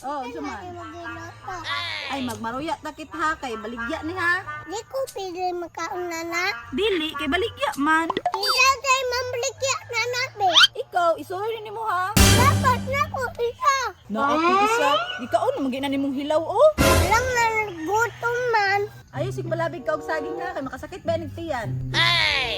Oh, suman. Ay, magmaruya takit ha, kay baligya ni ha. Di ko pili makaon na. Dili, kay baligya man. Hindi kay mambaligya na be. Ikaw, isuhin ni mo ha. Dapat na ko isa. Na ako isa. Di ka o, namagin na ni mong hilaw o. Alam na gutom man. Ayaw, sig balabig ka og saging ha, kay makasakit ba yung tiyan?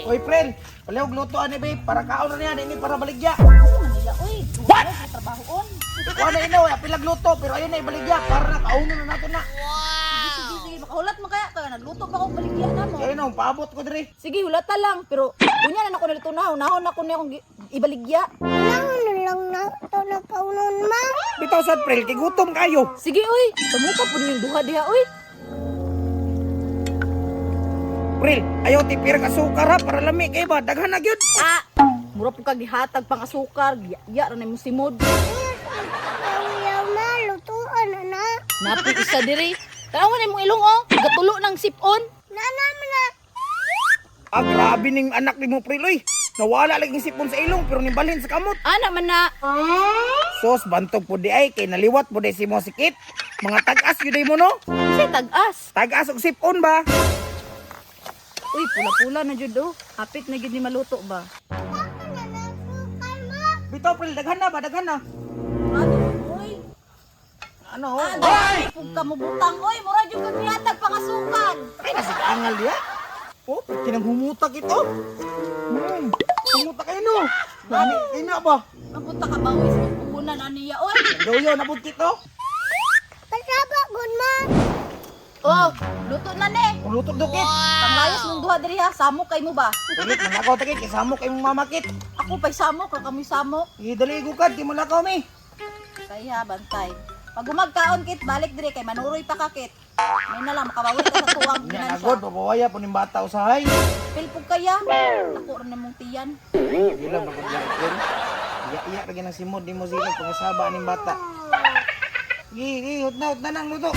Oy, friend, palihog luto ani babe, para kaon na niya, hindi para baligya. Ano man nila, uy. What? Trabahoon. Kuha na inaw, pilag luto, pero ayun na ibaligya, para na kauno na nato na. Sige, sige, makahulat mo kaya. Kaya nagluto pa akong baligya na mo. Ayun na, paabot ko diri. Sige, hulata lang. Pero, kunya na ako nalito na. Unahon ako niya akong ibaligya. Ano lang na ito na kaunon ma. Bitaw sad, friend, kay gutom kayo. Sige, uy. Samuka po yung duha diha, uy. Friend, ayaw tipir ka sukar ha, para lami kay ba, daghan na gyud. Ah, mura po kag gihatag pang asukar. Giya ra na mo simod. Yaw na lutuan na. Napi isa diri. Tawon na mong ilong, oh. Gatulo ng sipon. Naman na. Ah, grabe ning anak ni mo, friend, oy. Nawala lagi sipon sa ilong, pero nimbalhin sa kamot. Ana man na. Sos, bantog po di ay, kay naliwat po di si mo sikit. Mga tag-as yun day mo, no? Kasi tag-as. Tag-as og sipon ba? Uy, pula-pula na jud, oh. Hapit na gid ni maluto ba? Ako na nasukal ma. Bitaw, friend, daghan na ba, daghan na. Ano, uy. Ano, oh? Ay, kung kamubutang, uy. Mura jud kag gihatag pang asukar. Ay, nasigangal diya. Oh, kinanghumutak ito. Humutak kayo, no? Nani, kayo na ba? Napunta ka ba, uy? Sa puhunan aniya, uy. Gawyo, nabuntit, no? Kasaba gud ma. Oh, luto na ni. Kulutot dukit. Panglayas mong duha diri ha. Samok kay mo ba? Ulit, manakaw takit, kisamo kay mong mamakit. Ako pa'y samok, kag kamoy samok. Idali gukad, di mo lakaw, mi. Kaya bantay. Pag umagkaon kit, balik diri kay manuroy pa ka kit. May na lang makabawi ka sa tuwang Yan, ginansya. agod, papawaya po ng bata usahay. Pilpog kaya. Ako rin namong tiyan. Ilang magkudlang yun. Iya-iya lagi ng simod, di mo silang pangasaba ng bata. Hut na nang luto.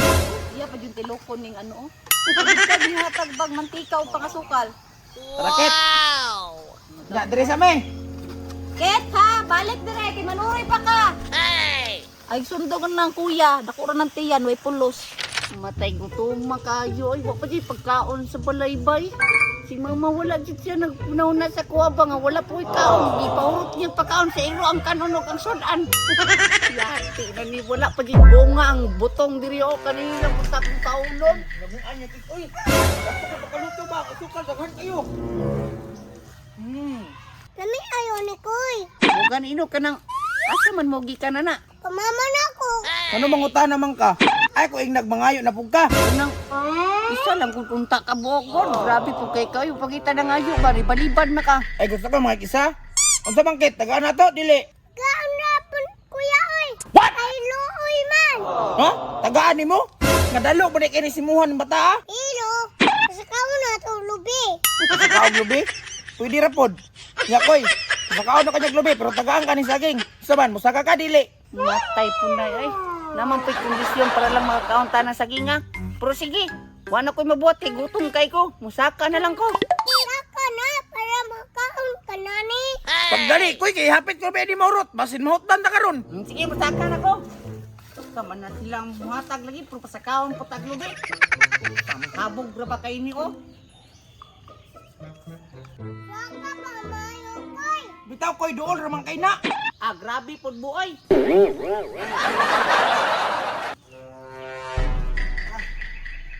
Iya pa yung tilokon ning ano oh. Ika gihatag bag mantika o pangasukal. Tarakit. Ya, diri sa me. Kit ha, balik dire kay manuroy pa ka. Ay sundo ka ng kuya, dako ra ng tiyan way pulos. Matay gutom makayo ay wa pa di pagkaon sa balaybay. Si mama wala jud siya nagpunaw sa kuwaba nga wala po ikaon. Di paurot niya pagkaon sa iro ang kanunog ang sudan. Yati na ni wala pa di bunga ang butong diri o kanina punta kong kaulon. Namuan niya, uy. Ako pakaluto ba? Kasukal, daghan kayo. Lami ayo ni koy. Bukan ino ka nang asa man mo gikan na. Pamama na ko. Ano manguta naman ka? Ay, ko ing nagmangayo na pug ka. Nang isa lang kung punta ka bukod. Grabe po kay kayo pagita na ngayo ba ribalibad na ka. Ay, gusto ko mga kisa. Ang sa bangkit, tagaan na to, dili. Gaan na pun kuya oy. What? Ay luoy man. Ha? Tagaan ni mo? Nadalo ba ni kinisimuhan ng bata, ha? Ilo. Sa kaon na to lubi. Sa kaong lubi? Pwede rapod. Nga, koy. Sa kaong na kanyang lubi, pero tagaan ka ni saging. Saban, musaka ka, dili. Matay po na ay. Naman po'y kondisyon para lang makakaunta ng saginga. Pero sige, wala ko'y mabuti. Gutom kay ko. Musaka na lang ko. Saka na para makaon ka na ni. Pagdali, koy, kay hapit ko ba di maurot. Basin mahutan na karon. Sige, musaka na ko. Kaman na silang muhatag lagi. Pero pasakaon po taglubi. Habog ra ba kayo ni o? Saka mamayo koy. Bitaw, koy, dool, ramang kay na. Ah, grabe po buoy.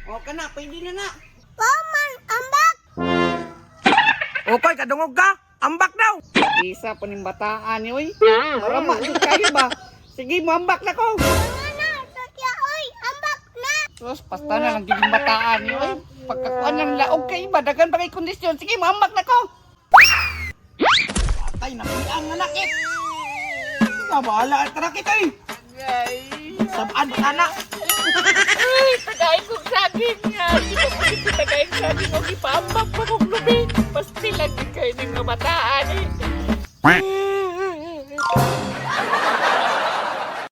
O ka na, pwede na na. Paman ambak. O, koy, kadungog ka. Ambak daw. Isa pa ng bataan ni oy. Marama din kayo ba? Sige, muambak na ko. Mana sakya oy. Ambak na. Sus, pasta na lang din bataan ni oy. Pagkakuan ng laog kay iba, dagan pa kay kondisyon. Sige, muambak na ko. Patay, napiang na nakit. Nabala, tarakit, ay. Sabaan ka na. Ay, tagayin kong saging nga. Hindi ko pwede tagayin saging o ipaambak pa kong lubi. Pasti lang din kayo ng mga bataan eh.